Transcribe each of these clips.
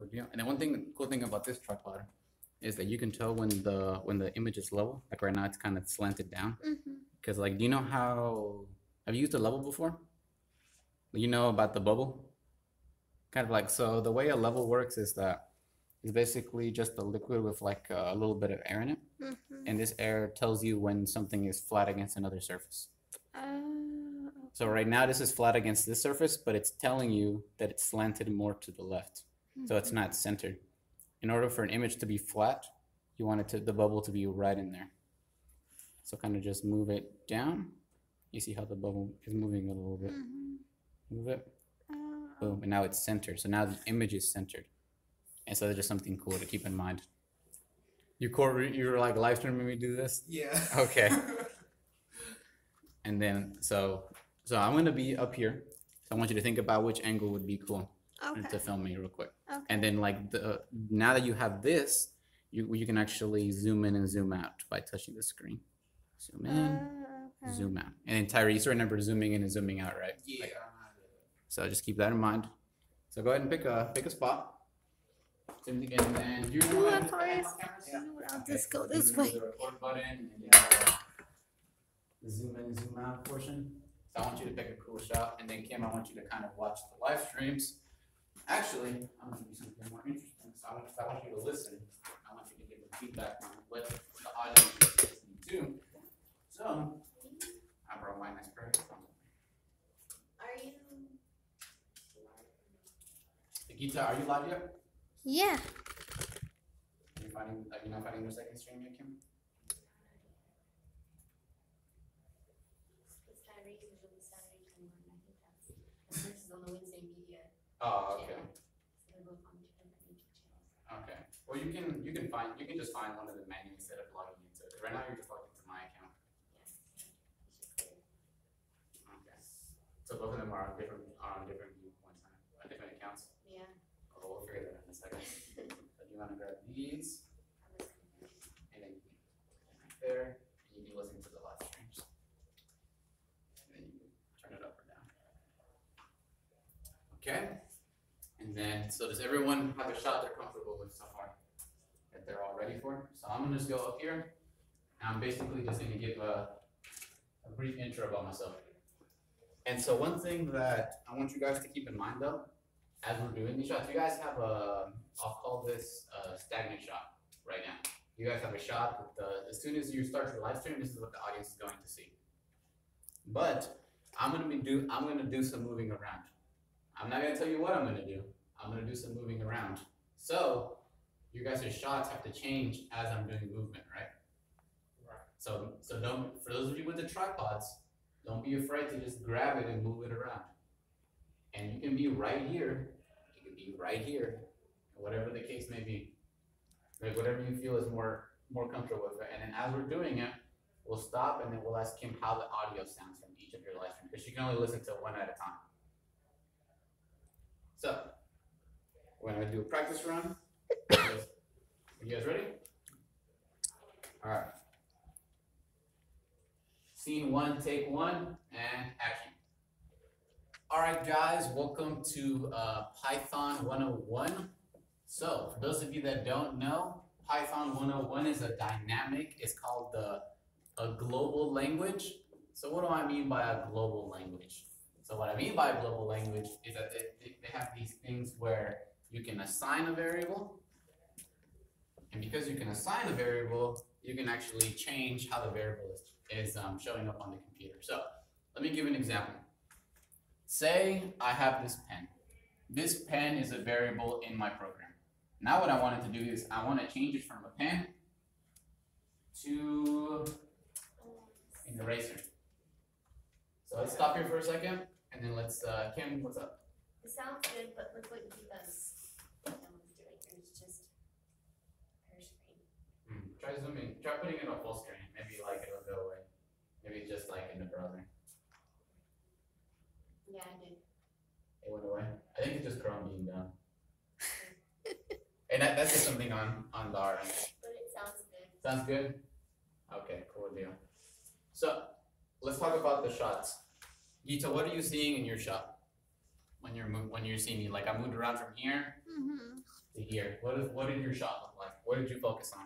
big deal. And then cool thing about this tripod is that you can tell when the image is level. Like right now, it's kind of slanted down. Because like, do you know how? Have you used a level before? You know about the bubble? Kind of like, so the way a level works is that it's basically just a liquid with like a little bit of air in it. And this air tells you when something is flat against another surface. So right now this is flat against this surface, but it's telling you that it's slanted more to the left. So it's not centered. In order for an image to be flat, you want the bubble to be right in there. So kind of just move it down. You see how the bubble is moving a little bit. Move it. Boom, and now it's centered. So now the image is centered. And so that's just something cool to keep in mind. You're like live streaming me do this? Yeah. Okay. And then, so I'm going to be up here. So I want you to think about which angle would be cool to film me real quick. Okay. And then like now that you have this, you can actually zoom in and zoom out by touching the screen. Zoom in, zoom out. And then Tyrese, remember zooming in and zooming out, right? Yeah. So just keep that in mind. So go ahead and pick a spot. And then you Ooh, of course. I'll just go this way. The record button and the zoom in and zoom out portion. So I want you to pick a cool shot, and then Kim, I want you to kind of watch the live streams. Actually, I'm gonna do something more interesting. So I want you to listen. I want you to give the feedback on what the audience is listening to. So I brought my nice prayer. Are you? Nikita, are you live yet? Yeah. Are you not finding your second stream yet, Kim? Saturday, usually Saturday 21. I think this is on the Wednesday media. Oh, okay. So they're both on different YouTube channels. Okay. Well, you can just find one of the menus instead of logging into it. Right now, you're just logged into my account. Yes. It's just there. Okay. So both of them are on different viewpoints, huh? Different accounts. Yeah. Oh, we'll figure that out in a second. So you want to grab these, and then you can right there, and you can listen to the live streams. And then you can turn it up or down. Okay. And then, so does everyone have a shot they're comfortable with so far? That they're all ready for? So I'm gonna just go up here, and I'm basically just gonna give a brief intro about myself. And so one thing that I want you guys to keep in mind though, as we're doing these shots, you guys have I'll call this a stagnant shot right now. You guys have a shot with as soon as you start your live stream, this is what the audience is going to see. But I'm gonna do some moving around. I'm not gonna tell you what I'm gonna do. I'm gonna do some moving around. So you guys' shots have to change as I'm doing movement, right? Right. So don't, for those of you with the tripods, don't be afraid to just grab it and move it around. And you can be right here, you can be right here, whatever the case may be. Like whatever you feel is more comfortable with it. And then as we're doing it, we'll stop and then we'll ask Kim how the audio sounds from each of your live streams, because she can only listen to one at a time. So we're gonna do a practice run. Are you guys ready? All right. Scene one, take one, and action. All right, guys, welcome to Python 101. So for those of you that don't know, Python 101 is a dynamic, it's called a global language. So what do I mean by a global language? So what I mean by a global language is that they have these things where you can assign a variable, and because you can assign a variable, you can actually change how the variable is showing up on the computer. So let me give an example. Say I have this pen. This pen is a variable in my program. Now what I wanted to do is I want to change it from a pen to an eraser. So let's stop here for a second, and then let's, Kim, what's up? It sounds good, but look what he does. That one's doing. It's just her screen. Try zooming. Try putting it on full screen. Maybe like it'll go away. Maybe just like in the browser. Yeah, I did. It went away. I think it's just Chrome being done. And that's just something on the our end. But it sounds good. Sounds good? Okay, cool deal. So let's talk about the shots. Gita, what are you seeing in your shot? When you're seeing me, like I moved around from here to here? What did your shot look like? What did you focus on?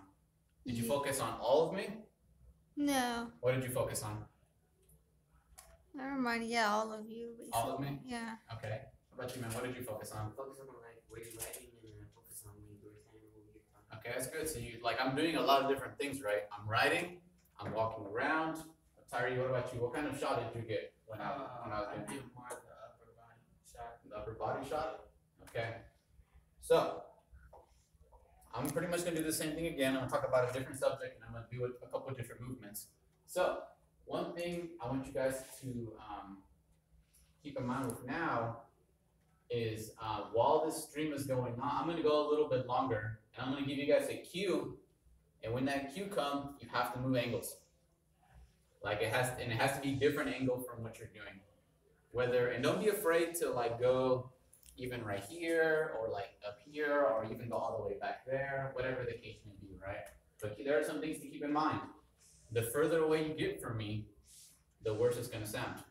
Did you focus on all of me? No. What did you focus on? Never mind. Yeah, all of you. Basically. All of me? Yeah. Okay. What about you, man? What did you focus on? Focus on like where you're writing and focus on when you're saying what you're talking. Okay, that's good. So you I'm doing a lot of different things, right? I'm writing, I'm walking around. Tyree, what about you? What kind of shot did you get when I was I doing did more of the upper body shot. the upper body shot? Okay. So I'm pretty much gonna do the same thing again. I'm gonna talk about a different subject and I'm gonna do a couple of different movements. So one thing I want you guys to keep in mind with now is while this stream is going on, I'm gonna go a little bit longer and I'm gonna give you guys a cue. And when that cue comes, you have to move angles. Like it has to be different angle from what you're doing. And don't be afraid to like go even right here or like up here or even go all the way back there, whatever the case may be, right? But there are some things to keep in mind. The further away you get from me, the worse it's gonna sound.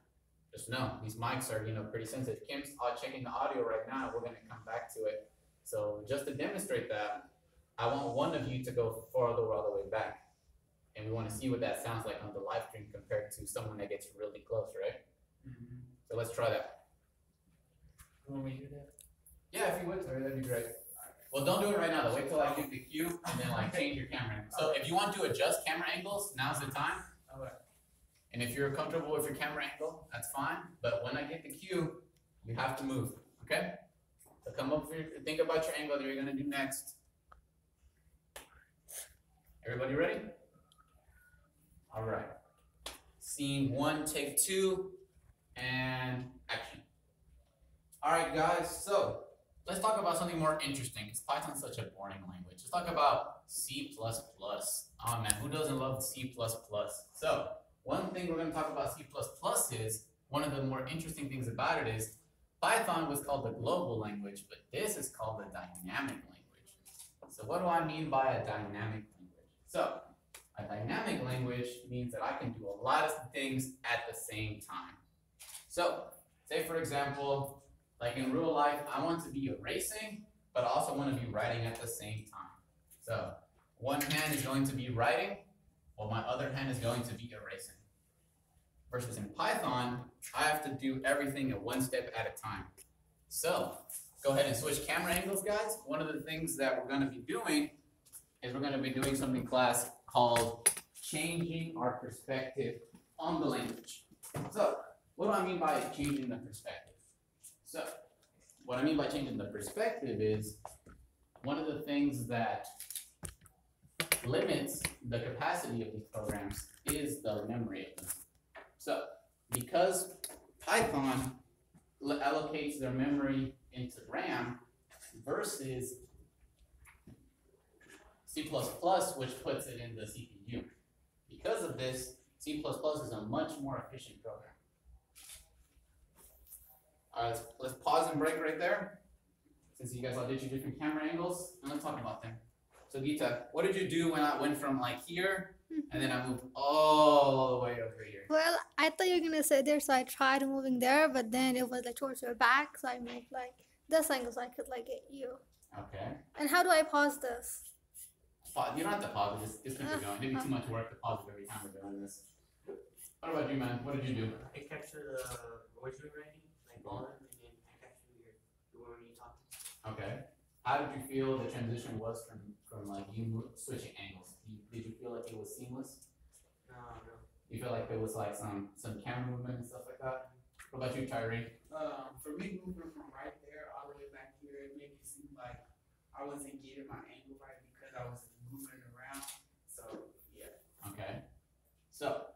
Just know, these mics are, pretty sensitive. Kim's checking the audio right now. We're gonna come back to it. So just to demonstrate that, I want one of you to go farther all the way back. And we want to see what that sounds like on the live stream compared to someone that gets really close, right? Mm-hmm. So let's try that. You want me to do that? Yeah, if you would, sorry, that'd be great. Well, don't do it right now though. Wait till I give the cue and then like change your camera angle. So if you want to adjust camera angles, now's the time. Okay. And if you're comfortable with your camera angle, that's fine. But when I get the cue, you have to move, okay? So come up here, think about your angle that you're gonna do next. Everybody ready? All right. Scene 1, take 2, and action. All right, guys, so let's talk about something more interesting because Python's such a boring language. Let's talk about C++. Oh man, who doesn't love C++? So one thing we're going to talk about C++ is, one of the more interesting things about it is, Python was called the global language, but this is called the dynamic language. So what do I mean by a dynamic language? So a dynamic language means that I can do a lot of things at the same time. So say for example, like in real life, I want to be erasing, but I also want to be writing at the same time. So one hand is going to be writing, while my other hand is going to be erasing. Versus in Python, I have to do everything at one step at a time. So go ahead and switch camera angles, guys. One of the things that we're going to be doing is we're going to be doing something in class called changing our perspective on the language. So what do I mean by changing the perspective? So what I mean by changing the perspective is one of the things that limits the capacity of these programs is the memory of them. So because Python allocates their memory into RAM versus C++, which puts it in the CPU. Because of this, C++ is a much more efficient program. All right, let's pause and break right there. Since you guys all did your different camera angles, and let's talk about them. So Gita, what did you do when I went from like here, and then I moved all the way over here? Well, I thought you were gonna say there, so I tried moving there, but then it was like towards your back, so I moved like this angle so I could like get you. Okay. And how do I pause this? You don't have to pause it, just keep it going. It'd be too much work to pause it every time we're doing this. What about you, man? What did you do? I captured what you were writing, like all of them, and then I captured your word you talked. Okay. How did you feel the transition was from like you switching angles? Did you feel like it was seamless? No. You feel like there was like some camera movement and stuff like that? What about you, Tyree? For me, moving from right there all the way back here, it made me seem like I wasn't getting my angle right because I was moving around. So yeah. Okay. So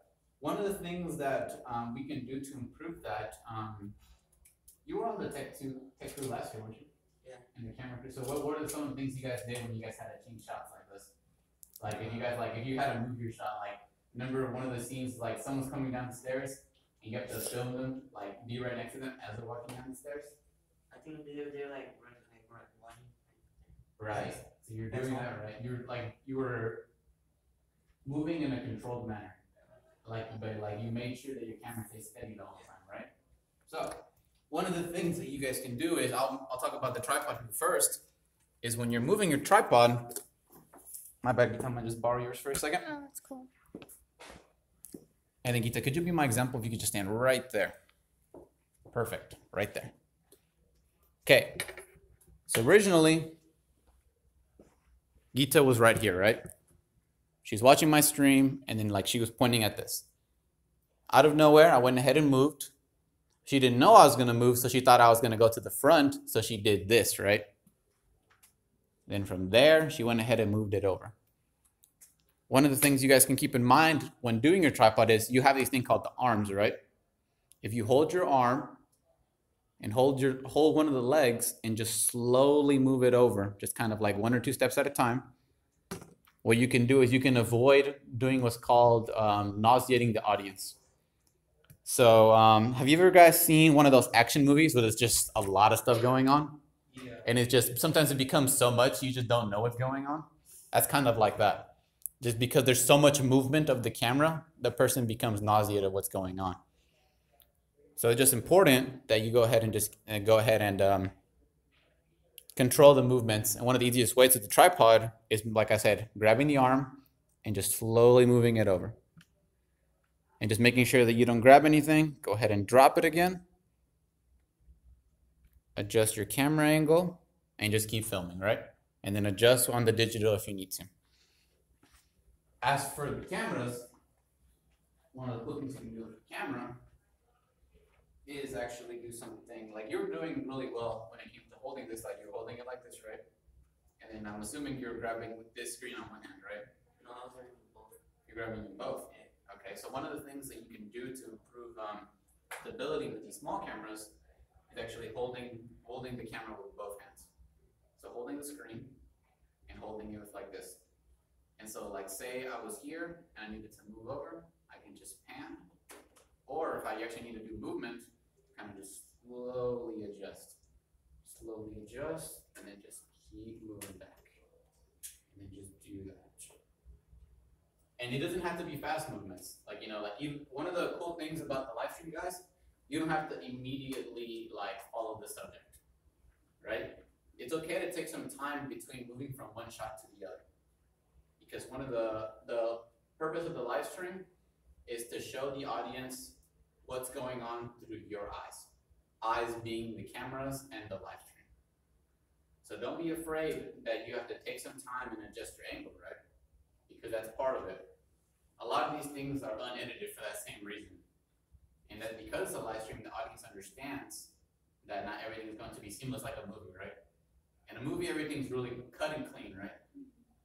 one of the things that we can do to improve that, you were on the Tech 2 last year, weren't you? Yeah. In the camera crew. So what are some of the things you guys did when you guys had to change shots like this? Like if you had to move your shot, like remember one of the scenes like someone's coming down the stairs and you have to film them, like be right next to them as they're walking down the stairs? I think they're like running. Right. So you're doing that, right? You were moving in a controlled manner. But you made sure that your camera stays steady the whole time, right? So one of the things that you guys can do is I'll talk about the tripod first, is when you're moving your tripod. My bad, Gita, I'm gonna just borrow yours for a second. Oh, that's cool. And then Gita, could you be my example if you could just stand right there? Perfect, right there. Okay, so originally, Gita was right here, right? She's watching my stream, and then like she was pointing at this. Out of nowhere, I went ahead and moved. She didn't know I was gonna move, so she thought I was gonna go to the front, so she did this, right? Then from there, she went ahead and moved it over. One of the things you guys can keep in mind when doing your tripod is you have these thing called the arms, right? If you hold your arm and hold one of the legs and just slowly move it over, just kind of like 1 or 2 steps at a time, what you can do is you can avoid doing what's called nauseating the audience. So have you ever guys seen one of those action movies where there's just a lot of stuff going on? Yeah. And it's just, sometimes it becomes so much you just don't know what's going on. That's kind of like that. Just because there's so much movement of the camera, the person becomes nauseated of what's going on. So it's just important that you go ahead and just control the movements. And one of the easiest ways with the tripod is, like I said, grabbing the arm and just slowly moving it over. And just making sure that you don't grab anything. Go ahead and drop it again. Adjust your camera angle and just keep filming, right? And then adjust on the digital if you need to. As for the cameras, one of the cool things you can do with the camera is actually do something like you're doing really well when it came to holding this, like you're holding it like this, right? And then I'm assuming you're grabbing with this screen on one hand, right? No, I was wearing both. You're grabbing them both. Okay, so one of the things that you can do to improve stability with these small cameras is actually holding the camera with both hands. So holding the screen and holding it with like this. And so like say I was here and I needed to move over, I can just pan. Or if I actually need to do movement, kind of just slowly adjust. Slowly adjust and then just keep moving back. And then just do that. And it doesn't have to be fast movements. Like, you know, like one of the cool things about the live stream, guys, you don't have to immediately like follow the subject, right? It's okay to take some time between moving from one shot to the other. Because one of the purpose of the live stream is to show the audience what's going on through your eyes. Eyes being the cameras and the live stream. So don't be afraid that you have to take some time and adjust your angle, right? Because that's part of it. A lot of these things are unedited for that same reason. And that's because the live stream, the audience understands that not everything is going to be seamless like a movie, right? In a movie, everything's really cut and clean, right?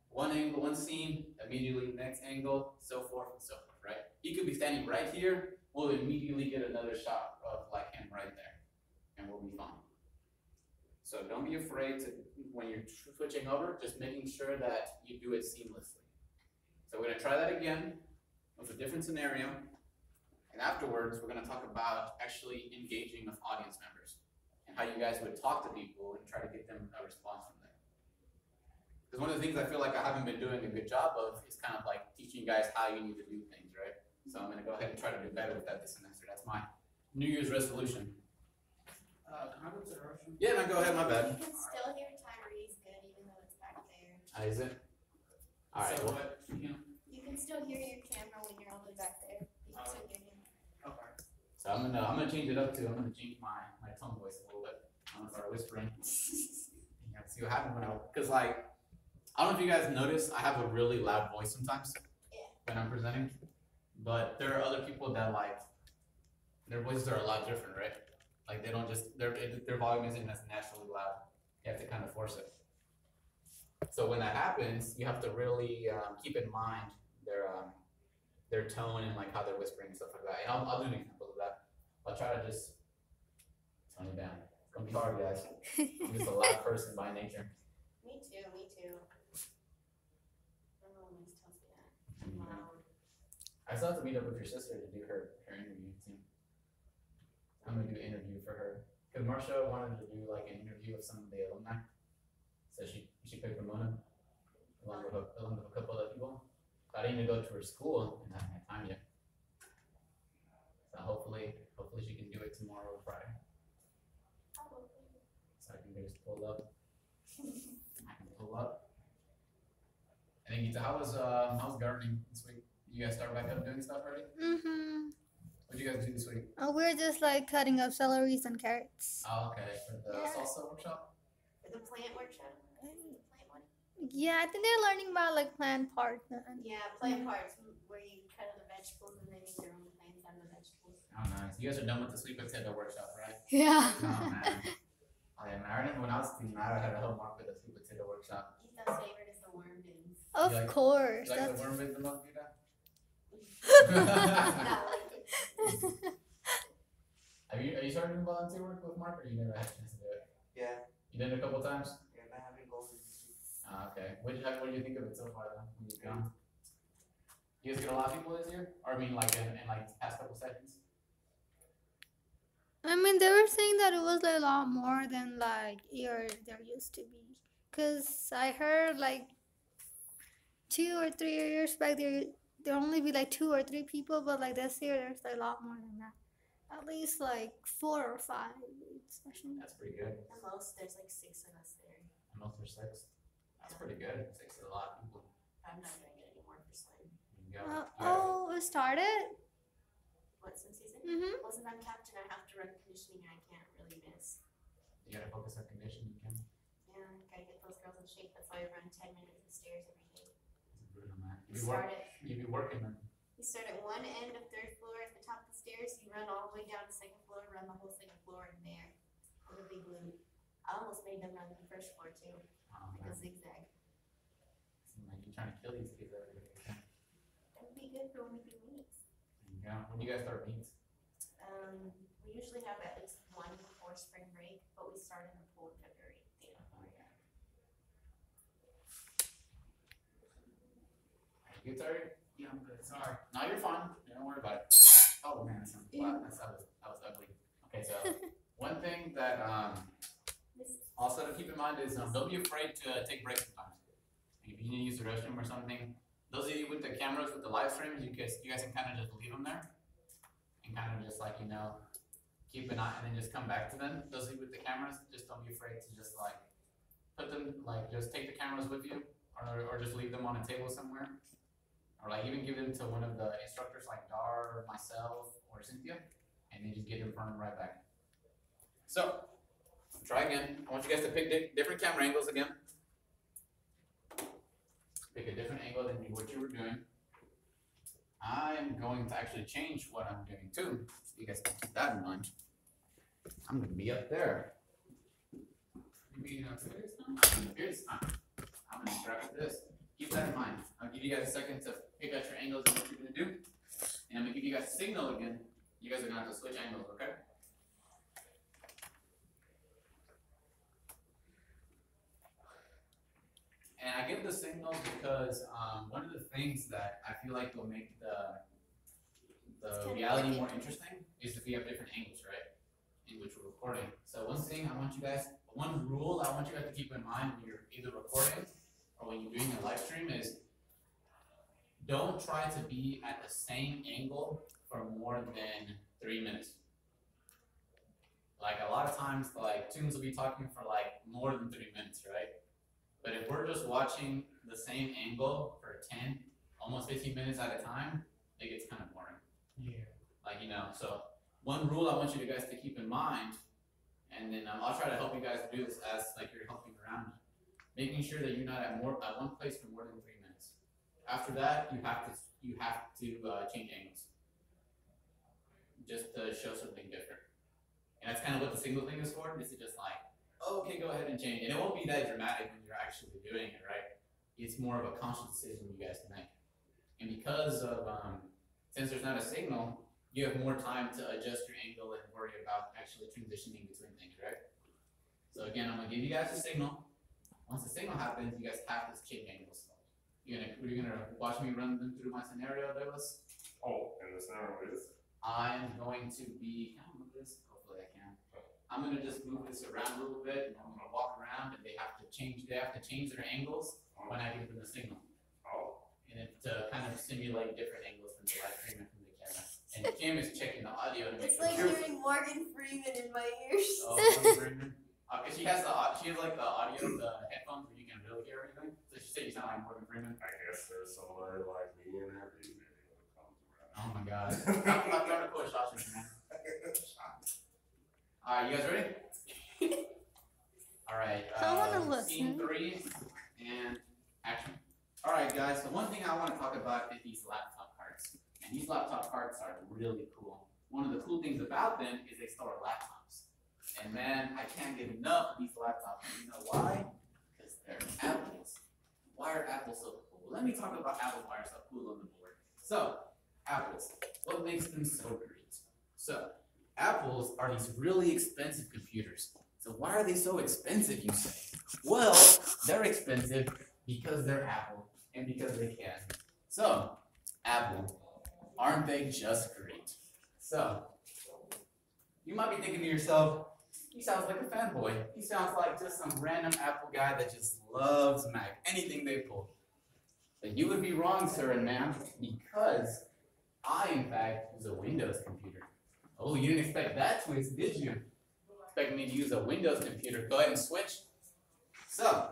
One angle, one scene, immediately next angle, so forth and so forth, right? He could be standing right here, we'll immediately get another shot of like him right there, and we'll be fine. So don't be afraid to, when you're switching over, just making sure that you do it seamlessly. So we're gonna try that again with a different scenario. And afterwards, we're gonna talk about actually engaging with audience members and how you guys would talk to people and try to get them a response from them. Because one of the things I feel like I haven't been doing a good job of is kind of like teaching you guys how you need to do things, right? So I'm gonna go ahead and try to do better with that this semester. That's my New Year's resolution. Can I go to the restroom? Yeah, no, go ahead, my bad. You can still hear Tyrese good even though it's back there. Is it? All right. So Well, what? You can still hear your camera when you're all the way back there. You can still hear him. Okay. so I'm gonna change it up too. I'm gonna change my tone voice a little bit. I'm gonna start whispering. You have to see what happens when because like, I don't know if you guys notice, I have a really loud voice sometimes when I'm presenting. But there are other people that like, their voices are a lot different, right? Like they don't just, their volume isn't as naturally loud. You have to kind of force it. So when that happens, you have to really keep in mind their tone and like how they're whispering and stuff like that. And I'll do an example of that. I'll try to just tone it down. It's gonna be hard, guys. I'm just a loud person by nature. Me too, me too. Everyone always tells me that. I'm loud. I still have to meet up with your sister to do her interview too. I'm gonna do an interview for her. Cause Marsha wanted to do like an interview with some of the alumni. So she picked Ramona along with a couple other people. But I didn't even go to her school and I haven't had time yet. So hopefully she can do it tomorrow or Friday. So I can get us pulled up. I Nagita, how's gardening this week? You guys start back up doing stuff already? Mm-hmm. What'd you guys do this week? We're just like cutting up celeries and carrots. Oh, okay, for the Yeah. salsa workshop. For the plant workshop, the plant one. Yeah, I think they're learning about like plant parts. Yeah, plant parts where you cut the vegetables and they make their own plants out of the vegetables. Oh, nice. You guys are done with the sweet potato workshop, right? Yeah. Oh man. Oh yeah, man. I remember when I was teaching, I had to help Mark with the sweet potato workshop. Ethan's favorite is the worm bins. Of like- course. You like That's the worm bits the most, Vita? Not like it. Are you starting to do volunteer work with Mark, or you never had a chance to do it? Yeah, You did it a couple times. yeah, I haven't gone. Okay. What do you think of it so far, though? When you've gone? You guys get a lot of people this year, or I mean, like in like the past couple sessions? I mean, they were saying that it was a lot more than like there used to be. Cause I heard like 2 or 3 years back there only be like 2 or 3 people, but like this year there's a lot more than that. At least like 4 or 5 sessions. That's pretty good. At most, there's like 6 of us there. Almost for 6. That's pretty good. 6 is a lot of people. I'm not doing it anymore for slim. You go. Oh, it started. What, some season? Mhm. Well, since I'm captain, I have to run conditioning. I can't really miss. You gotta focus on conditioning. You can. Yeah, gotta get those girls in shape. That's why I run 10 minutes of the stairs every day. It's brutal, man. We start at You be working, man. You start at one end of 3rd floor at the top of the stairs, you run all the way down to 2nd floor, run the whole 2nd floor in there with a big loop. I almost made them run the 1st floor too, Oh, like a man. zigzag. Seems like you're trying to kill these kids every day. That would be good for when we do meets. There you go. When do you guys start meets? We usually have at least one before spring break, but we start in the pool in February. Yeah. You good, Terry? Yeah, I'm good. Sorry. No, you're fine. Don't worry about it. Oh man, wow, that was ugly. Okay, so one thing that also to keep in mind is don't be afraid to take breaks sometimes. If you need to use the restroom or something, those of you with the cameras with the live streams, you guys can kind of just leave them there and kind of just like keep an eye and then just come back to them. Those of you with the cameras, just don't be afraid to just like put them just take the cameras with you or just leave them on a table somewhere. Or like even give them to one of the instructors like Dar or myself or Cynthia, and then just get them from them right back. So, try again. I want you guys to pick different camera angles again. Pick a different angle than what you were doing. I am going to actually change what I'm doing too, so you guys keep that in mind. I'm going to be up there. You mean upstairs now? Here's I'm going to grab this. Keep that in mind. I'll give you guys a second to pick out your angles and what you're going to do. And I'm going to give you guys a signal again. You guys are going to have to switch angles, okay? And I give the signals because one of the things that I feel like will make the kinda reality like more it. interesting is if we have different angles, right? In which we're recording. So one thing I want you guys, one rule I want you guys to keep in mind when you're either recording or when you're doing a live stream is don't try to be at the same angle for more than 3 minutes. Like a lot of times, like tunes will be talking for like more than 3 minutes, right? But if we're just watching the same angle for 10, almost 15 minutes at a time, it gets kind of boring. Yeah. Like, so one rule I want you guys to keep in mind, and then I'll try to help you guys do this as like you're helping around me. Making sure that you're not at one place for more than 3 minutes. After that, you have to change angles, just to show something different. And that's kind of what the signal thing is for. Is to just like, oh, okay, go ahead and change. And it won't be that dramatic when you're actually doing it, right? It's more of a conscious decision you guys can make. And because of since there's not a signal, you have more time to adjust your angle and worry about actually transitioning between things, right? So again, I'm gonna give you guys a signal. Once the signal happens, you guys have to change angles. You're gonna watch me run them through my scenario, Douglas. Oh, and the scenario is? I'm going to be, can I move this? Hopefully I can. I'm gonna just move this around a little bit, and I'm gonna walk around, and they have to change their angles when I give them the signal. Oh, And it's to kind of simulate different angles from the live stream and from the camera. And Kim is checking the audio to make It's like sure. hearing Morgan Freeman in my ears. Oh, Morgan Freeman. 'Cause she has like the audio, the headphones where you can ability or anything? Did you say you sound like Morgan Freeman? I guess there's somebody like me in every video that comes around. Oh my god. I'm trying to push shots, man. Alright, you guys ready? Alright, I wanna scene listen. 3 and action. Alright guys, so one thing I want to talk about is these laptop cards. And these laptop cards are really cool. One of the cool things about them is they store laptops. And man, I can't get enough of these laptops. And you know why? Because they're Apples. Why are Apples so cool? Let me talk about Apples, why they're so cool on the board. So, Apples, what makes them so great? So, Apples are these really expensive computers. So why are they so expensive, you say? Well, they're expensive because they're Apple and because they can. So, Apple, aren't they just great? So, you might be thinking to yourself, he sounds like a fanboy. He sounds like just some random Apple guy that just loves Mac, anything they pull. But you would be wrong, sir and ma'am, because I, in fact, use a Windows computer. Oh, you didn't expect that twist, did you? Expect me to use a Windows computer? Go ahead and switch. So,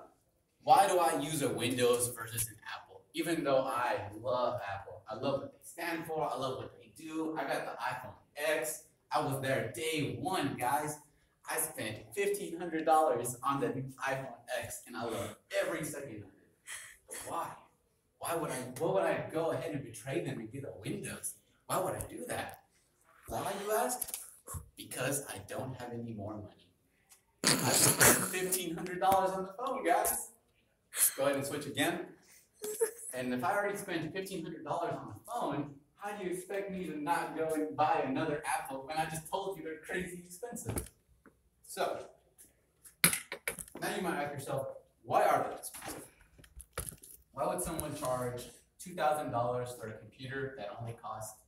why do I use a Windows versus an Apple? Even though I love Apple. I love what they stand for. I love what they do. I got the iPhone X. I was there day one, guys. I spent $1,500 on the iPhone X, and I love every second of it. But why? What would I go ahead and betray them and get a Windows? Why would I do that? Why, you ask? Because I don't have any more money. I spent $1,500 on the phone, guys. Go ahead and switch again. And if I already spent $1,500 on the phone, how do you expect me to not go and buy another Apple when I just told you they're crazy expensive? So, now you might ask yourself, why are they expensive? Why would someone charge $2,000 for a computer that only costs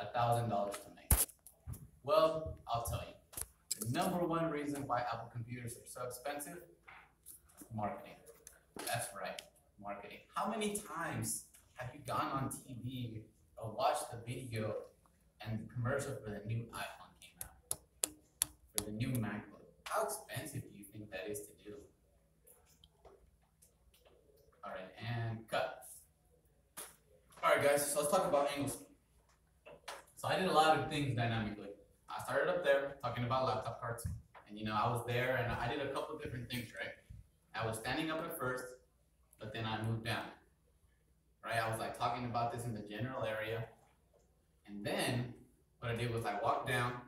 $1,000 to make? Well, I'll tell you. The number one reason why Apple computers are so expensive? Marketing. That's right, marketing. How many times have you gone on TV or watched the video and the commercial for the new iPhone came out? For the new MacBook? How expensive do you think that is to do? Alright, and cut. Alright guys, so let's talk about angles. So I did a lot of things dynamically. I started up there talking about laptop cards. And you know, I was there and I did a couple of different things, right? I was standing up at first, but then I moved down. Right? I was like talking about this in the general area. And then what I did was I walked down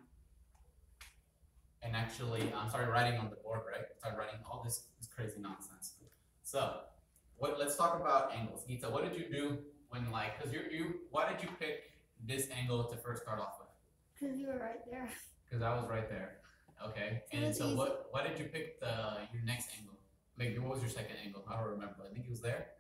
and actually started writing on the board, right? Started writing all this crazy nonsense. So, let's talk about angles. Gita, what did you do when why did you pick this angle to first start off with? Because you were right there. Because I was right there. Okay. So And that's so easy. why did you pick your next angle? Like what was your second angle? I don't remember. I think it was there.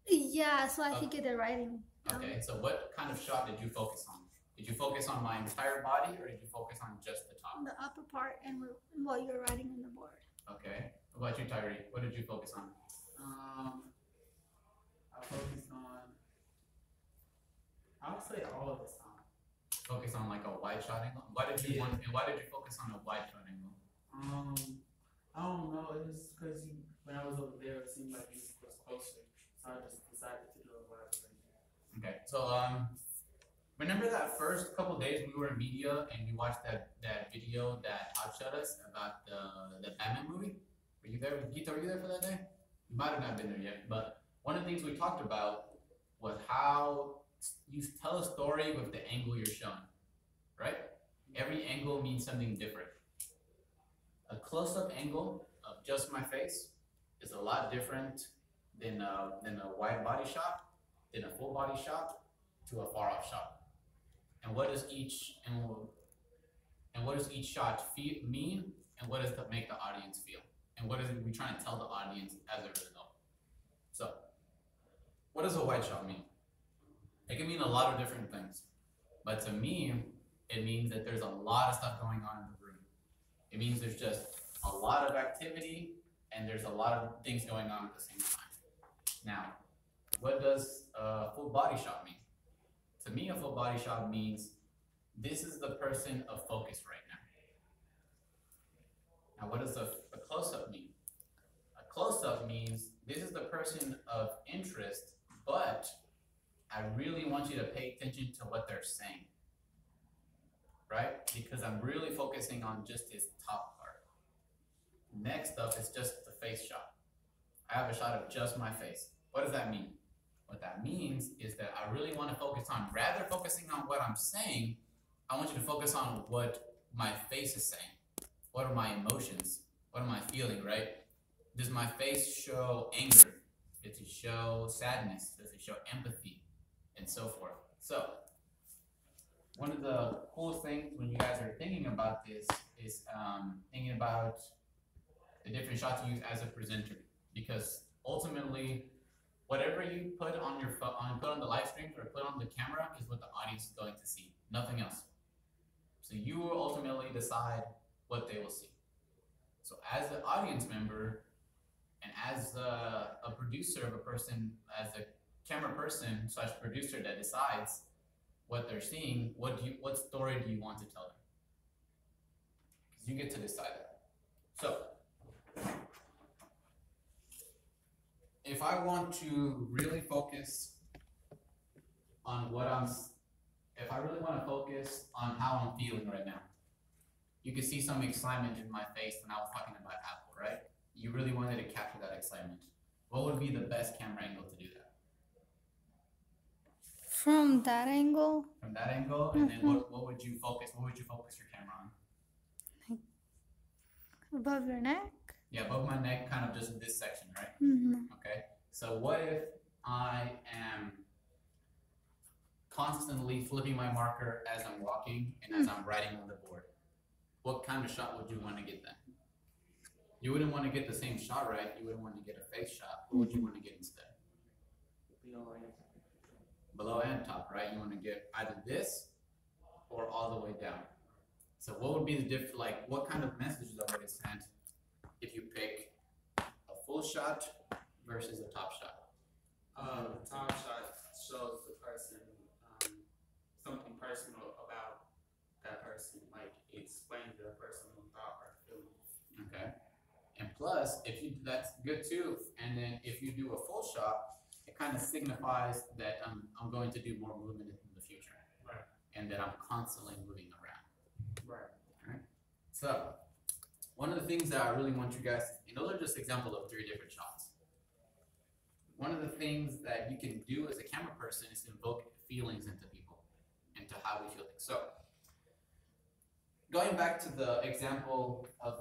Yeah, so I could get the writing. Okay. So what kind of shot did you focus on? Did you focus on my entire body or did you focus on just the top? The upper part and what you're writing on the board. Okay. What about you, Tyree? What did you focus on? I focused on, I would say all of the time. Focus on like a wide shot angle? Why did you focus on a wide shot angle? I don't know, it was because when I was over there, it seemed like it was closer. So I just decided to do it while I was right there. Okay. So remember that first couple days we were in media and we watched that video that Hot showed us about the Batman movie? Were you there? Gita, were you there for that day? You might have not been there yet, but one of the things we talked about was how you tell a story with the angle you're showing, right? Every angle means something different. A close-up angle of just my face is a lot different than a wide body shot, than a full body shot, to a far off shot. And what does each shot mean? And what does that make the audience feel? And what is it we trying to tell the audience as a result? So, what does a wide shot mean? It can mean a lot of different things. But to me, it means that there's a lot of stuff going on in the room. It means there's just a lot of activity and there's a lot of things going on at the same time. Now, what does a full body shot mean? To me, a full body shot means this is the person of focus right now. Now, what does a close-up mean? A close-up means this is the person of interest, but I really want you to pay attention to what they're saying, right? Because I'm really focusing on just his top part. Next up is just the face shot. I have a shot of just my face. What does that mean? What that means is that I really want to focus on, rather focusing on what I'm saying, I want you to focus on what my face is saying. What are my emotions? What am I feeling, right? Does my face show anger? Does it show sadness? Does it show empathy? And so forth. So, one of the coolest things when you guys are thinking about this is thinking about the different shots you use as a presenter. Because ultimately, whatever you put on your put on the live stream or put on the camera is what the audience is going to see. Nothing else. So you will ultimately decide what they will see. So as an audience member and as a producer of a person, as a camera person / producer that decides what they're seeing, what story do you want to tell them? Because you get to decide that. So if I want to really focus on if I really want to focus on how I'm feeling right now, you can see some excitement in my face when I was talking about Apple, right? You really wanted to capture that excitement. What would be the best camera angle to do that? From that angle? From that angle, and then what would you focus your camera on? Above your neck? Yeah, above my neck, kind of just this section, right? Mm-hmm. Okay, so what if I am constantly flipping my marker as I'm walking and as I'm writing on the board? What kind of shot would you want to get then? You wouldn't want to get the same shot, right? You wouldn't want to get a face shot. What would you want to get instead? Below and top, right? You want to get either this or all the way down. So what would be the what kind of messages would it send if you pick a full shot versus a top shot? The top shot shows the person something personal about that person, like explains their personal thought or feeling. Okay. And plus, that's good too. And then if you do a full shot, it kind of signifies that I'm going to do more movement in the future. Right. And that I'm constantly moving around. Right. Alright. So one of the things that I really want you guys, and those are just examples of 3 different shots. One of the things that you can do as a camera person is to invoke feelings into people, into how we feel things. So going back to the example of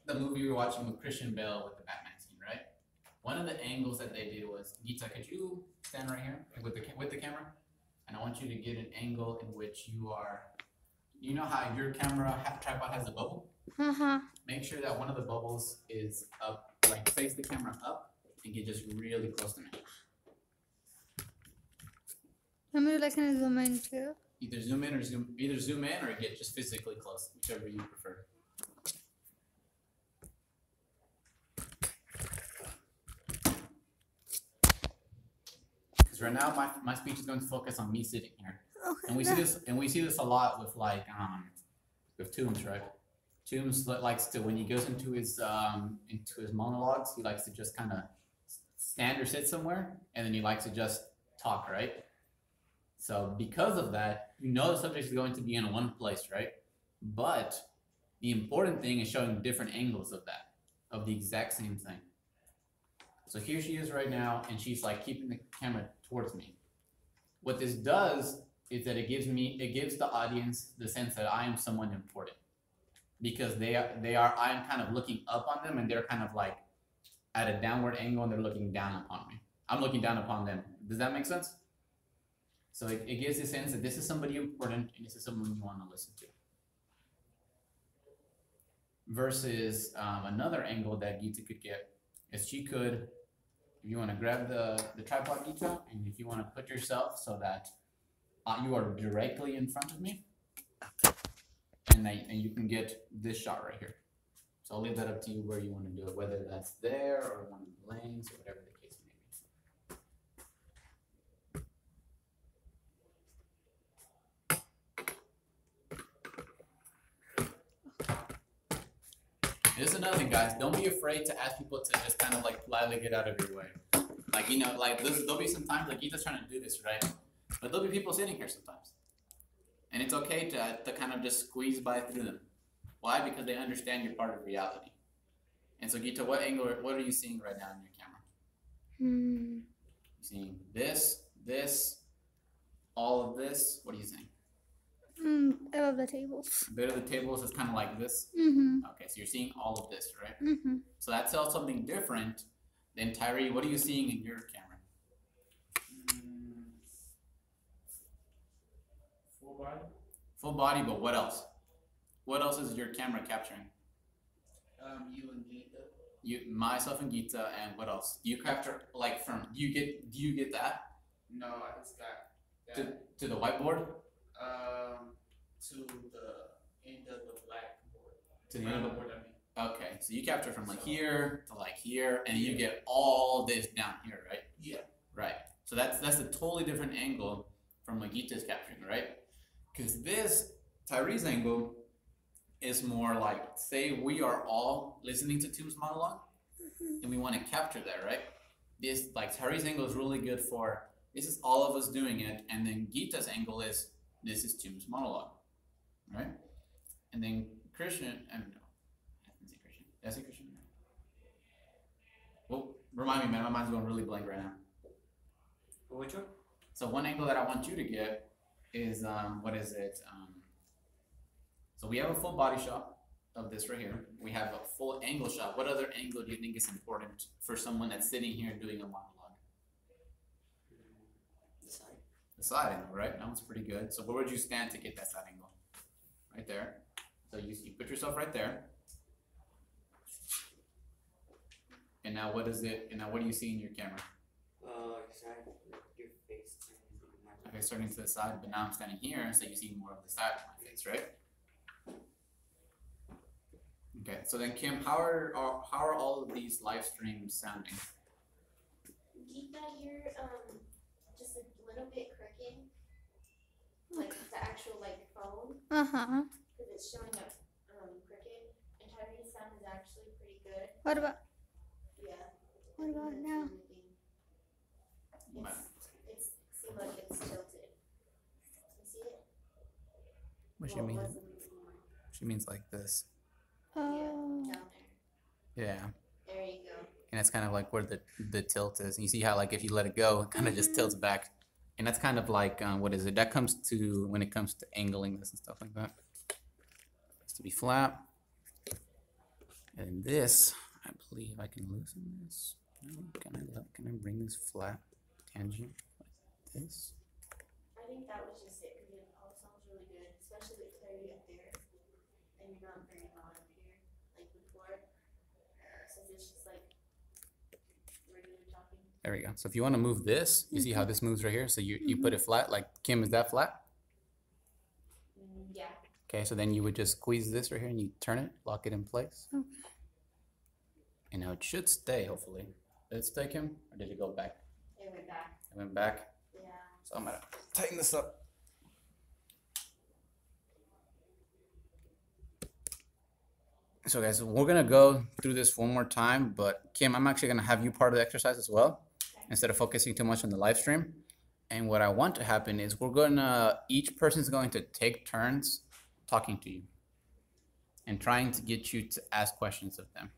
the movie we were watching with Christian Bale with the Batman scene, right? One of the angles that they did was, Gita, could you stand right here with the camera? And I want you to get an angle in which you know how your tripod has a bubble? Make sure that one of the bubbles is up, like face the camera up and get just really close to me. I'm gonna kind of zoom in too. Either zoom in or get just physically close, whichever you prefer. Because right now my speech is going to focus on me sitting here. Okay. And we see this a lot with with Toombs, right? Toombs likes to, when he goes into his monologues, he likes to just kind of stand or sit somewhere, and then he likes to just talk, right? So because of that, the subject is going to be in one place, right? But the important thing is showing different angles of the exact same thing. So here she is right now, and she's like keeping the camera towards me. What this does is that it gives the audience the sense that I am someone important, because I am kind of looking up on them, and they're kind of like at a downward angle, and they're looking down upon me. I'm looking down upon them. Does that make sense? So it gives a sense that this is somebody important, and this is someone you want to listen to. Versus another angle that Gita could get is she could, if you want to grab the tripod, Gita, and if you want to put yourself so that you are directly in front of me, and you can get this shot right here. So I'll leave that up to you where you want to do it, whether that's there or one of the lanes or whatever the case may be. This is another thing, guys. Don't be afraid to ask people to just kind of like politely get out of your way. Like, you know, like there'll be some times like Gita's trying to do this, right? But there'll be people sitting here sometimes. And it's okay to kind of just squeeze by through them. Why? Because they understand you're part of reality. And so Gita, what are you seeing right now in your camera? You're seeing this, all of this. What are you seeing? Above the tables. A bit of the tables is kind of like this. Okay, so you're seeing all of this, right? So that tells something different than Tyree. What are you seeing in your camera? Full body. Full body, but what else? What else is your camera capturing? You and Gita. You, myself, and Gita, and what else? Do you capture like from? Do you get that No, I just got that. to the whiteboard? To the end of the blackboard. To the end of the board, I mean. Okay, so you capture from like here to like here, and you get all this down here, right? Yeah. Right. So that's a totally different angle from what Gita's capturing, right? Because this Tyree's angle is more like, say we are all listening to Tim's monologue, and we want to capture that, right? This like Tyree's angle is really good for this is all of us doing it, and then Gita's angle is this is Tim's monologue, right? And then Christian, I don't know. I didn't say Christian. Did I say Christian? Well, remind me, man. My mind's going really blank right now. Which one? So one angle that I want you to get is what is it? So we have a full body shot of this right here. We have a full angle shot. What other angle do you think is important for someone that's sitting here doing a monologue? The side. The side angle, right? That one's pretty good. So where would you stand to get that side angle? Right there. So you put yourself right there. And now what is it? And now what do you see in your camera? Side. Your face. Okay, starting to the side, but now I'm standing here, so you see more of the side of my face, right? Okay, so then Kim, how are all of these live streams sounding? Gita, you're just a little bit crooked, like the actual like phone, because it's showing up crooked. And Tyree's sound is actually pretty good. What about Yeah. What about now? It seems like it's tilted. You see it? What she Well, it means? wasn't before. She means like this. oh Down there. Yeah, There you go. and that's kind of like where the tilt is. And you see how like if you let it go, it kind of just tilts back, and that's kind of like what is it? That comes to when it comes to angling this and stuff like that. It's to be flat, and this I believe I can loosen this. Can I bring this flat tangent like this? I think that was just it because it all sounds really good, especially with clarity up there, and you're not very loud up here like before. So it's just like regular talking. There we go. So if you want to move this, you see how this moves right here. So you put it flat. Like Kim, is that flat? Yeah. Okay, so then you would just squeeze this right here and you turn it, lock it in place. Okay. And now it should stay, hopefully. Did it stay, Kim? Or did it go back? It went back. It went back. Yeah. So I'm gonna tighten this up. So guys, we're gonna go through this one more time, but Kim, I'm actually gonna have you part of the exercise as well, instead of focusing too much on the live stream. And what I want to happen is each person's going to take turns talking to you and trying to get you to ask questions of them.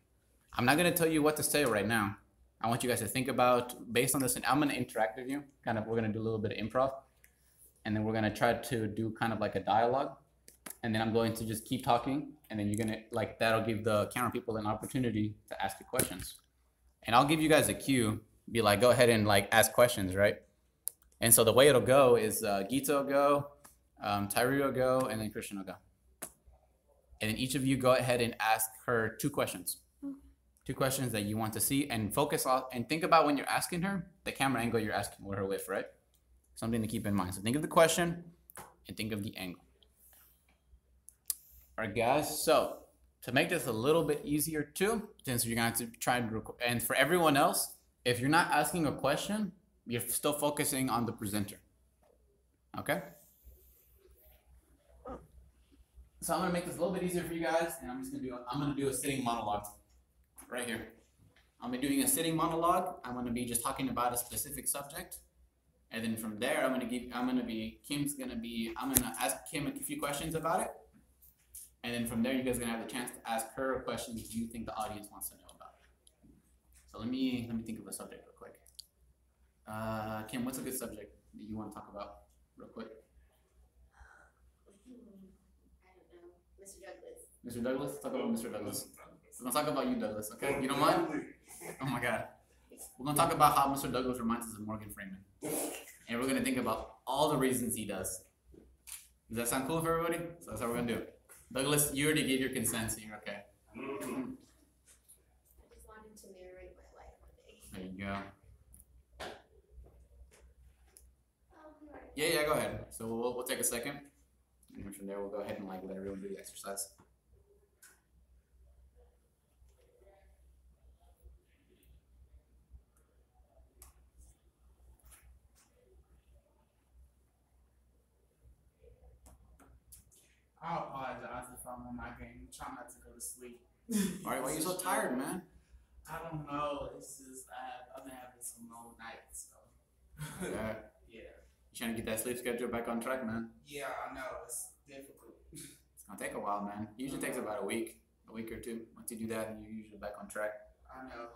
I'm not gonna tell you what to say right now. I want you guys to think about, based on this, and I'm gonna interact with you. We're gonna do a little bit of improv, and then we're gonna try to do kind of like a dialogue. And then I'm going to just keep talking, and then you're gonna, like, that'll give the camera people an opportunity to ask you questions. And I'll give you guys a cue, be like, go ahead and like ask questions, right? And so the way it'll go is Gita will go, Tyree will go, and then Christian will go. And then each of you go ahead and ask her 2 questions. 2 questions that you want to see, and focus on, and think about when you're asking her, the camera angle you're asking her with, right? Something to keep in mind. So think of the question and think of the angle. All right, guys, so to make this a little bit easier too, since you're going to try and record, and for everyone else, if you're not asking a question, you're still focusing on the presenter, okay? So I'm gonna make this a little bit easier for you guys, and I'm gonna do a sitting monologue right here. I'm gonna be doing a sitting monologue. I'm gonna be just talking about a specific subject, and then from there, I'm gonna ask Kim a few questions about it, and then from there, you guys are gonna have the chance to ask her questions you think the audience wants to know about. So let me think of a subject real quick. Kim, what's a good subject that you want to talk about real quick? I don't know. Mr. Douglas. Mr. Douglas? Talk about Mr. Douglas. We're gonna talk about you, Douglas, okay? You don't mind? Oh my god. We're gonna talk about how Mr. Douglas reminds us of Morgan Freeman. And we're gonna think about all the reasons he does. Does that sound cool for everybody? So that's how we're gonna do it. Douglas, you already gave your consent, so you're okay. I just wanted to narrate my life one day. There you go. Yeah, go ahead. So we'll take a second. And then from there, we'll go ahead and let everyone do the exercise. I apologize if I'm on my game. I'm trying not to go to sleep. Alright, why are you so tired, man? I don't know. It's just I've been having some long nights, so Yeah. yeah. You trying to get that sleep schedule back on track, man? Yeah, I know it's difficult. It's gonna take a while, man. It usually takes about a week or two. Once you do that, you're usually back on track. I know.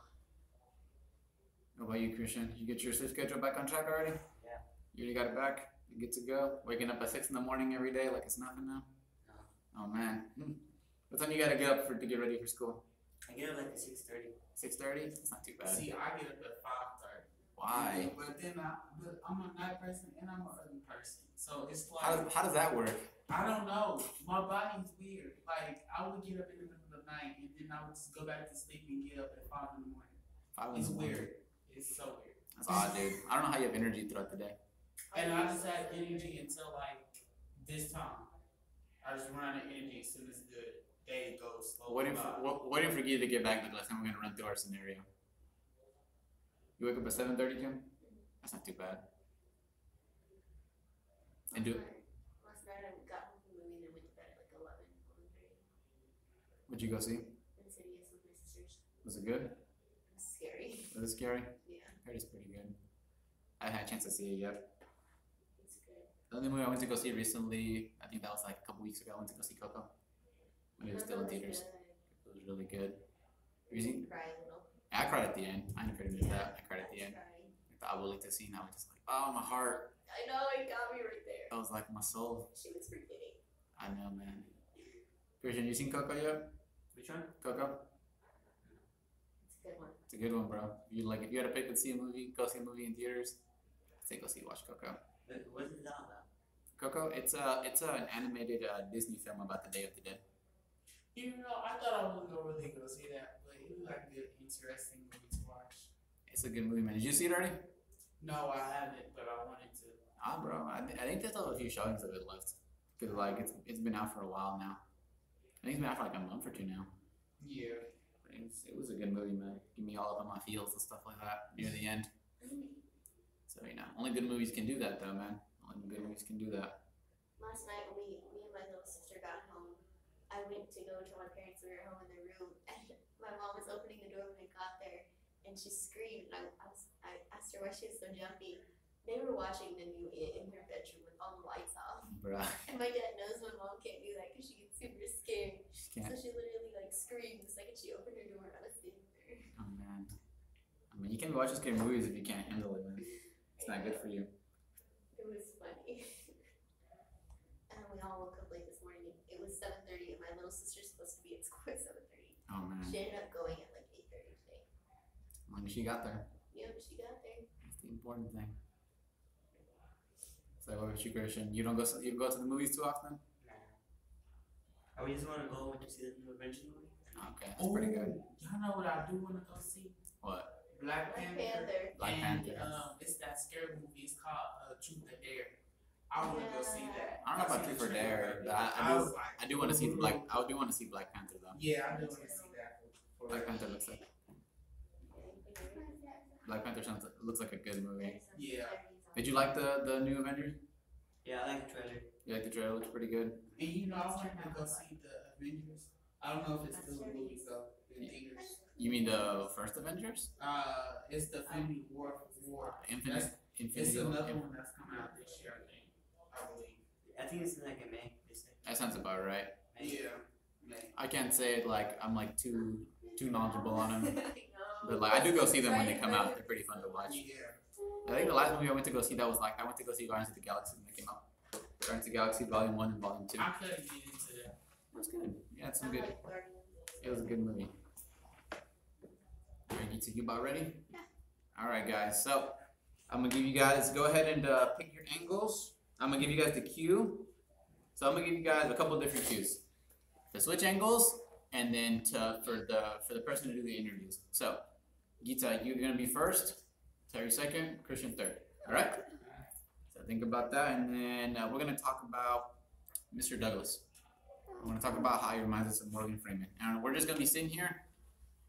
What about you, Christian? You get your sleep schedule back on track already? Yeah. You already got it back? You good to go? Waking up at 6 in the morning every day like it's nothing now? No. Oh man. What time you gotta get up to get ready for school? I get up like at 6:30. 6:30? That's not too bad. See, I get up at 5:30. Why? But then I'm a night person and I'm an early person, so it's like How does that work? I don't know. My body's weird. Like I would get up in the middle of the night and then I would just go back to sleep and get up at 5 in the morning. 5 in It's the morning. weird. It's so weird. That's odd, dude. I don't know how you have energy throughout the day. And I just had energy until like this time. I just run out of energy as soon as the day goes slow. Waiting for you to get back, Douglas, and we're gonna run through our scenario. You wake up at 7:30, Kim? That's not too bad. And do Last night I got home from the movie and then went to bed at like 11:30. What'd you go see? Insidious with my sisters. Was it good? It was scary. Was it scary? Yeah, I heard it's pretty good. I haven't had a chance to see it yet. it's good. The only movie I went to go see recently, I think that was like a couple weeks ago, I went to go see Coco. When it was still in theaters. It was really good. You seen? Cry a little. I cried at the end. I didn't admit that. I cried at the end. Crying. Like the abuelita scene, I was just like, oh, my heart. I know, it got me right there. That was like my soul. She was forgetting. I know, man. Christian, you seen Coco yet? Which one? Coco? It's a good one. It's a good one, bro. If you had to pick to see a movie, go see a movie in theaters, say watch Coco. What is it about? Coco, it's an animated Disney film about the Day of the Dead. You know, I thought I wasn't gonna really go see that, but it was like a good, interesting movie to watch. It's a good movie, man. Did you see it already? No, I haven't, but I wanted to. Bro, I think there's still a few showings of it left. Cause like it's been out for a while now. I think it's been out for like a month or two now. Yeah. It was a good movie, man. Give me all up on my feels and stuff like that near the end. So only good movies can do that though, man. Only good movies can do that. Last night when me and my little sister got home, I went to go tell my parents we were home in their room, and my mom was opening the door when I got there, and she screamed. And I asked her why she was so jumpy. They were watching the new It in their bedroom with all the lights off, Bruh, and my dad knows my mom can't do that because she gets super scared. just So can't. she literally like screamed the second she opened her door, and I was standing there. Oh man. I mean, you can't watch scary movies if you can't handle it, man. It's not good for you. It was funny. And we all woke up late this morning. It was 7:30, and my little sister's supposed to be at school at 7:30. Oh man. She ended up going at like 8:30 today. As long as she got there, Yep, she got there. that's the important thing. So what about you, Christian? You don't go to the movies too often? Nah. We just want to go to see the new Avengers movie. Okay, that's pretty good. Y'all know what I do want to go see? What? Black Panther. Black and, Panther. It's that scary movie. It's called Truth or Dare. I want to go see that. I don't know about Truth or Dare, but I do want to see Black Panther though. Yeah, I do want to see that. Black Panther looks like looks like a good movie. Yeah. Did you like the new Avengers? Yeah, I like the trailer. You like the trailer? Looks pretty good. And you know, I want to go see the Avengers. I don't know if it's still in movies though. In theaters. You mean the first Avengers? It's the Infinity War. Infinite. It's Infinity. another one that's coming out this year, I think. I believe. I think it's in like a May. That sounds about right. Yeah. May. I can't say it like I'm like too knowledgeable on them, No. but like I do go see them when they come out. They're pretty fun to watch. Yeah. I think the last movie I went to go see that was like I went to go see Guardians of the Galaxy when they came out. Guardians of the Galaxy Volume 1 and Volume 2. I couldn't get into that. It was good. Yeah, it's I some good. like Guardians. It was a good movie. Alright, you about ready? Yeah. Alright guys, so I'm gonna give you guys, go ahead and pick your angles. I'm gonna give you guys the cue. So I'm gonna give you guys a couple of different cues. To switch angles and then for the person to do the interviews. So Gita, you're gonna be first, Terry second, Christian third. Alright? So think about that, and then we're gonna talk about Mr. Douglas. We're gonna talk about how he reminds us of Morgan Freeman. And we're just gonna be sitting here.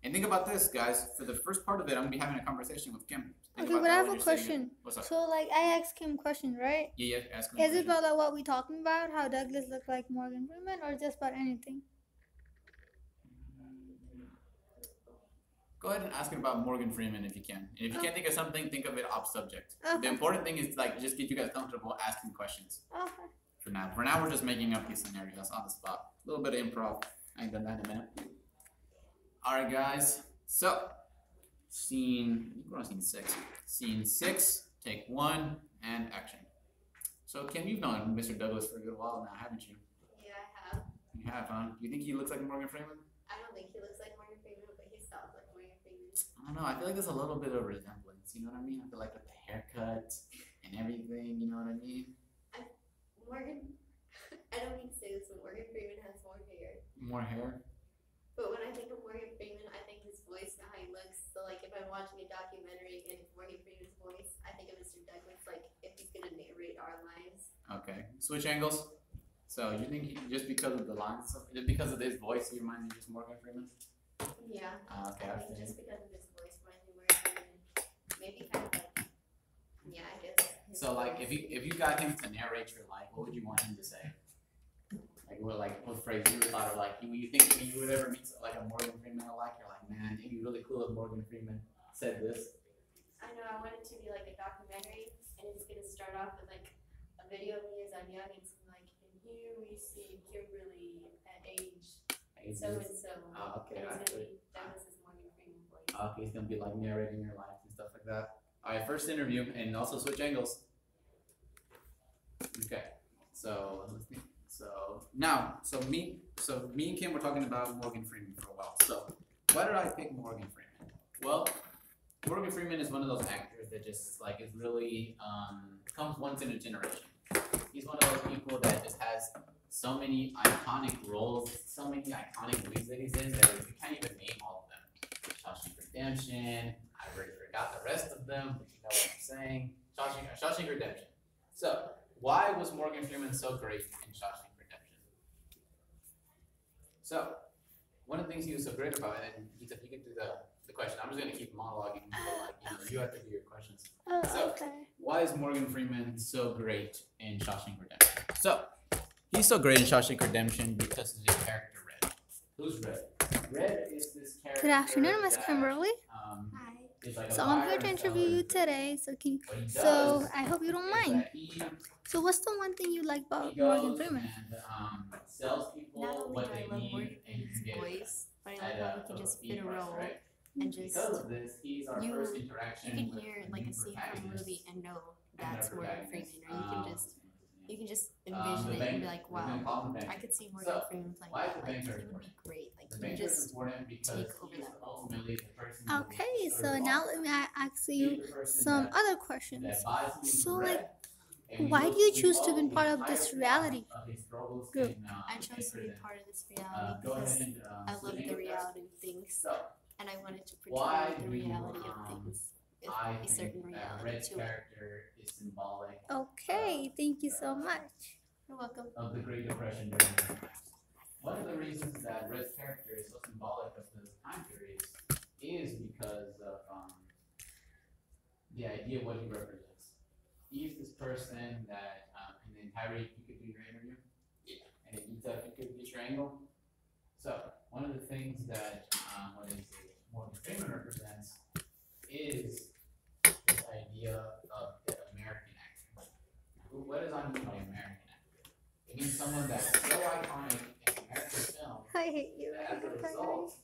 And think about this, guys. For the first part of it, I'm gonna be having a conversation with Kim. Think Okay, about but I that have while a you're sitting question. here. What's up? So like I asked him questions, right? Yeah, ask me. a Is it question. about like what we talking about? How Douglas looked like Morgan Freeman, or just about anything? Go ahead and ask him about Morgan Freeman if you can. And if you can't think of something, think of it off subject. The Okay. important thing is like just get you guys comfortable asking questions. Okay. For now. For now, we're just making up these scenarios on the spot. A little bit of improv. I ain't done that in a minute. Alright, guys. So, we're on scene 6. Scene 6, take 1, and action. So, Kim, you've known Mr. Douglas for a good while now, haven't you? Yeah, I have. You have, huh? You think he looks like Morgan Freeman? I don't think he looks like Morgan Freeman, but he sounds like Morgan Freeman. I don't know. I feel like there's a little bit of resemblance. You know what I mean? I feel like with the haircut and everything. You know what I mean? Morgan, I don't mean to say this, but Morgan Freeman has more hair. More hair. But when I think of Morgan Freeman, I think his voice and how he looks. So like if I'm watching a documentary and it's Morgan Freeman's voice, I think of Mr. Douglas like if he's gonna narrate our lives. Okay. Switch angles. So you think just because of the lines, just because of his voice, he reminds you just Morgan Freeman? Yeah. Okay. I I think see. just because of his voice reminds me of Morgan Freeman. Maybe kind of like, yeah, I guess. his So like voice. if you got him to narrate your life, what would you want him to say? What phrase you would thought of like you think if you would ever meet like a Morgan Freeman alike, you're like, man, it'd be really cool if Morgan Freeman said this. I know I want it to be like a documentary, and it's gonna start off with like a video of me as I'm young, and it's like, and here we see Kimberly at age so and so. Oh, okay, And I it's see. gonna be Douglas's Morgan Freeman voice. Okay, he's gonna be like narrating your life and stuff like that. Alright, first interview and also switch angles. Okay. So let's think. So me and Kim were talking about Morgan Freeman for a while. So why did I pick Morgan Freeman? Well, Morgan Freeman is one of those actors that just like is really comes once in a generation. He's one of those people that just has so many iconic roles, so many iconic movies that he's in that you can't even name all of them. Shawshank Redemption. I already forgot the rest of them, but you know what I'm saying. Shawshank Redemption. So why was Morgan Freeman so great in Shawshank Redemption? So, one of the things he was so great about, and he said you could do the question. I'm just gonna keep monologuing, but like you have to do your questions. Oh, So- okay. Why is Morgan Freeman so great in Shawshank Redemption? So, he's so great in Shawshank Redemption because of his character Red. Who's Red? Red is this character. Good afternoon, Miss that, Kimberly. Hi. is like a So I'm here liar to and interview seller. you today. What he So does I hope you don't is mind. that he So what's the one thing you like about He Morgan goes Freeman? and sells people Not only what do I they love need, Morgan and you can Freeman's get voice, but I at like how he a can just fee fit a price, role right? and just Because of this, he's our you- first you interaction can with hear the like new a scene from a protagonist movie and know and our that's Morgan protagonist. Freeman, or you can just the envision it and bank- be like, we're gonna wow, call him the I banker. could see Morgan So, Freeman playing why is that. the Like banker he would important? be great. Like The he banker would is just important because take over he's that role. ultimately the person who Okay, serves so all. now let me ask He's you the person some that- other questions. that buys him So, bread, like, and he why goes do you through choose to all be the part of entire this plot reality of his struggles group? in, I chose to be prison. part of this Go reality ahead because and I love switch the angles. reality of things, So, and I wanted to why portray the do you, reality of things with I a certain think that reality Red's to it. character is symbolic Okay, thank you so much. You're welcome. of the Great Depression during the time. One of the reasons that Red's character is so symbolic of those time periods is because of the idea of what he represents. He's this person that, and then Tyreek, you could could do your interview? Yeah. And if you could get your angle? So, one of the things that, what is it, Morgan Freeman represents is this idea of the American actor. What does that mean by American actor? It means someone that's so iconic in American film I hate you. that as a result,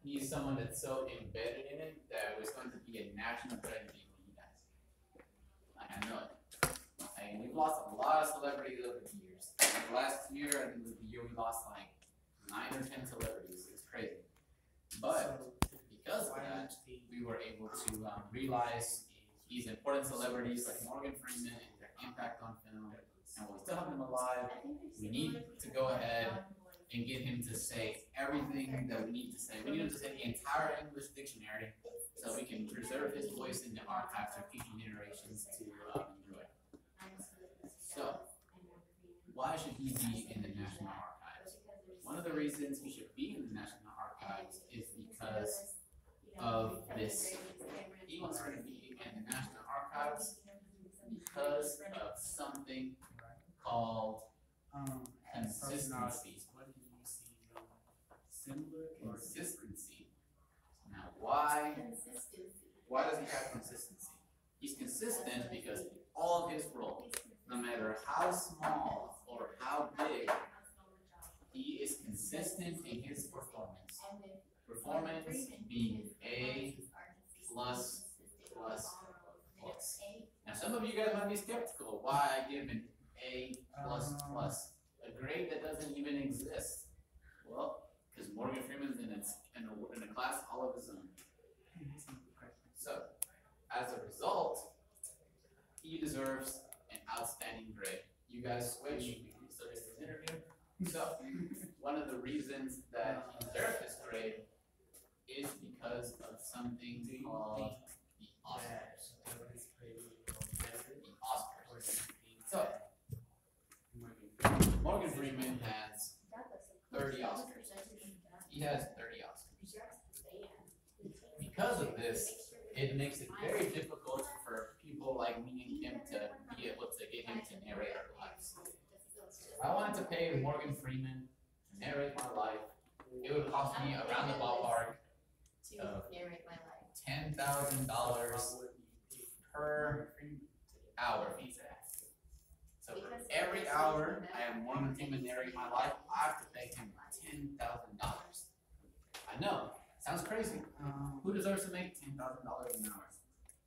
he's someone that's so embedded in it that it was going to be a national tragedy for you guys. Like, I know it. And we've lost a lot of celebrities over the years. Like last year, I think it was the year we lost like 9 or 10 celebrities. It's crazy. But because of that, we were able to realize these important celebrities like Morgan Freeman and their impact on film. And while we still have them alive, we need to go ahead and get him to say everything that we need to say. We need him to say the entire English dictionary so we can preserve his voice in the archives for future generations to enjoy. So, why should he be in the National Archives? One of the reasons he should be in the National Archives is because of this. He wants to be in the National Archives because of something called consistency. Consistency. Now, why does he have consistency? He's consistent because all of his roles, no matter how small or how big, he is consistent in his performance. Performance being A plus plus plus. Now, some of you guys might be skeptical why I give an A plus plus, a grade that doesn't even exist. Well, because Morgan Freeman's in a class all of his own. So, as a result, he deserves an outstanding grade. You guys switch, so this is an interview. So, one of the reasons that he deserves this grade is because of something called the Oscars. The Oscars. So, Morgan Freeman has 30 Oscars. He has 30 Oscars. Because of this, it makes it very difficult for people like me and Kim to be able to get him to narrate our lives. If I wanted to pay Morgan Freeman to narrate my life, it would cost me around the ballpark of $10,000 per hour. So for every hour I have Morgan Freeman narrate my life, I have to pay him $10,000. I know, sounds crazy. Who deserves to make $10,000 an hour?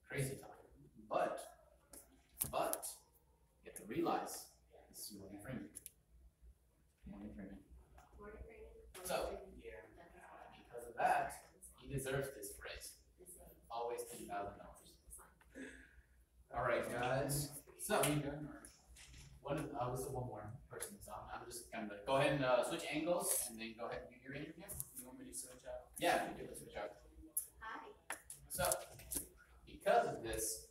Crazy talk. But you have to realize this is Morgan Freeman. Morgan Freeman. So because of that, he deserves this raise. Always $10,000. All right, guys. So one more person. So I'm just gonna go ahead and switch angles, and then go ahead and do your interview. You want me to switch out? Yeah, you can switch out. Hi. So because of this,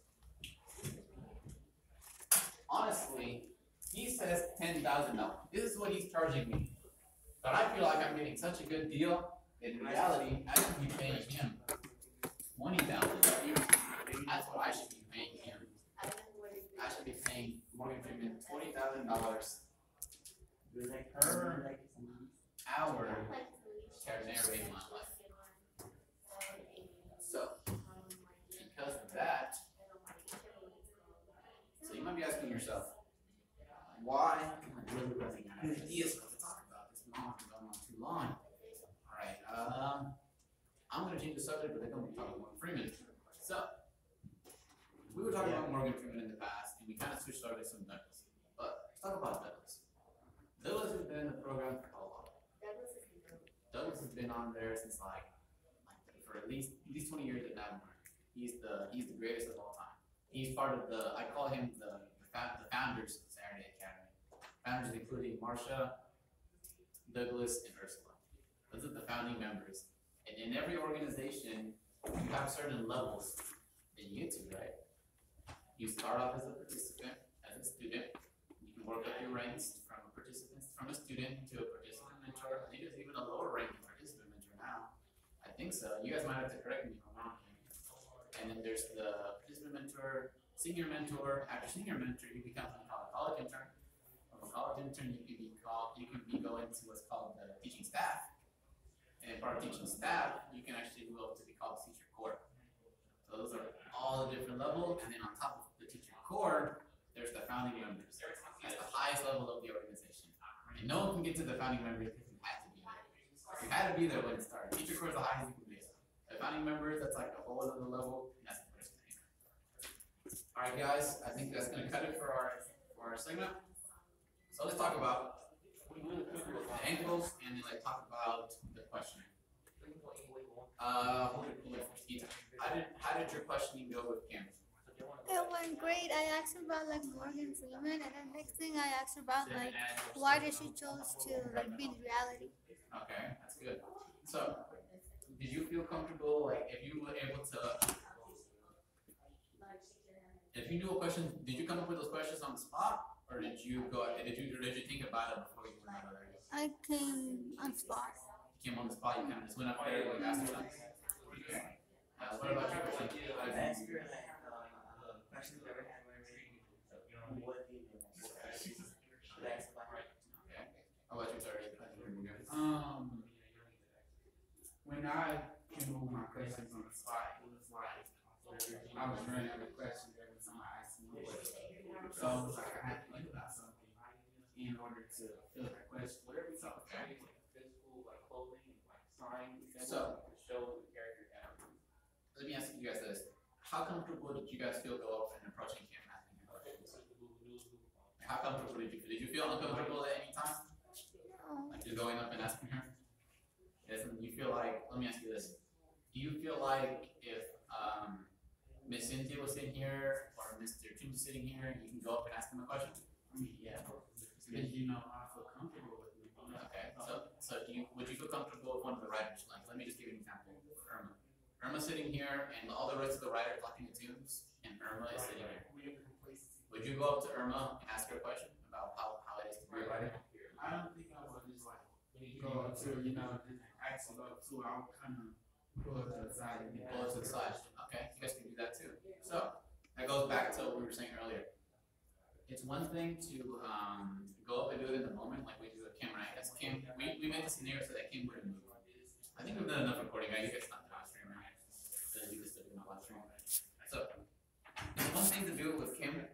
honestly, he says $10,000. This is what he's charging me. But I feel like I'm getting such a good deal that in reality, I should be paying him $20,000. That's what I should be paying him. I should be paying Morgan Freeman $20,000 per hour to narrate my life. So, because of that, so you might be asking yourself, why ideas to talk about this? We've been going on too long. Alright, I'm going to change the subject, but they're going to be talking about Freeman. So, we were talking about Morgan Freeman in the past, and we kind of switched over to some Douglas. But let's talk about Douglas. Douglas has been in the program for how long? Douglas has been on there since for at least 20 years at Navamar. He's the greatest of all time. He's part of I call him the founders of Saturday Academy. Founders including Marsha, Douglas, and Ursula. Those are the founding members. And in every organization, you have certain levels that you get to, right? You start off as a participant, as a student. You can work up your ranks from a student to a participant mentor. I think there's even a lower ranking participant mentor now. I think so. You guys might have to correct me if I'm wrong. And then there's the participant mentor, senior mentor. After senior mentor, you become something called a college intern. From a college intern, you can go into what's called the teaching staff. And part of teaching staff, you can actually move up to be called the teacher core. So those are all the different levels, and then on top of the teacher core, there's the founding members. That's the highest level of the organization. And no one can get to the founding members because you had to be there. You had to be there when it started. Teacher core is the highest you can be. The founding members, that's like a whole other level, and that's the first thing. Alright guys, I think that's gonna cut it for our segment. So let's talk about the angles and then like talk about the questioning. How did your questioning go with Cam? It went great. I asked her about like Morgan Freeman, and then next thing I asked her about like why did she chose to like be in reality. Okay, that's good. So, did you feel comfortable, like, if you were able to, if you knew a question, did you come up with those questions on the spot, or did you think about it before you went out of there? I came on spot. You came on the spot, you kind of just went up there and asked her something? Okay. What about you, Christian? Questions that we had when we were what do you mean? Okay. How about you, Terry? When I came up with my questions on the spot, it was like I was running out of questions every time I asked me a question. So it was like I had to think about something in order to fill that question. Whatever it's okay. Physical, like clothing, like sign, So, show the character. let me ask you guys this. How comfortable did you guys feel go up and approaching Cam and asking him questions? How comfortable did you feel? Did you feel uncomfortable at any time? No. Like just going up and asking her? Yes, and you feel like, let me ask you this. Do you feel like if Miss Cynthia was sitting here or Mr. Tim was sitting here, you can go up and ask him a question? Yeah. Because you know I feel comfortable with me. Okay, so would you feel comfortable with one of the writers? Like, let me just give you an example. Irma. Irma's sitting here, and all the rest of the writers talking to Tunes, and Irma is sitting here. Would you go up to Irma and ask her a question about how it is to be a writer? I don't think I would just like go up to, just ask about too. I would kind of pull it to the side and Pull it to the side. Okay, you guys can do that too. So that goes back to what we were saying earlier. It's one thing to go up and do it in the moment, like we do with Kim, right? That's Kim. We made the scenario so that Kim wouldn't move. I think we've done enough recording, guys. You guys not the live stream, right? So you can still do my live stream. So it's one thing to do it with Kim,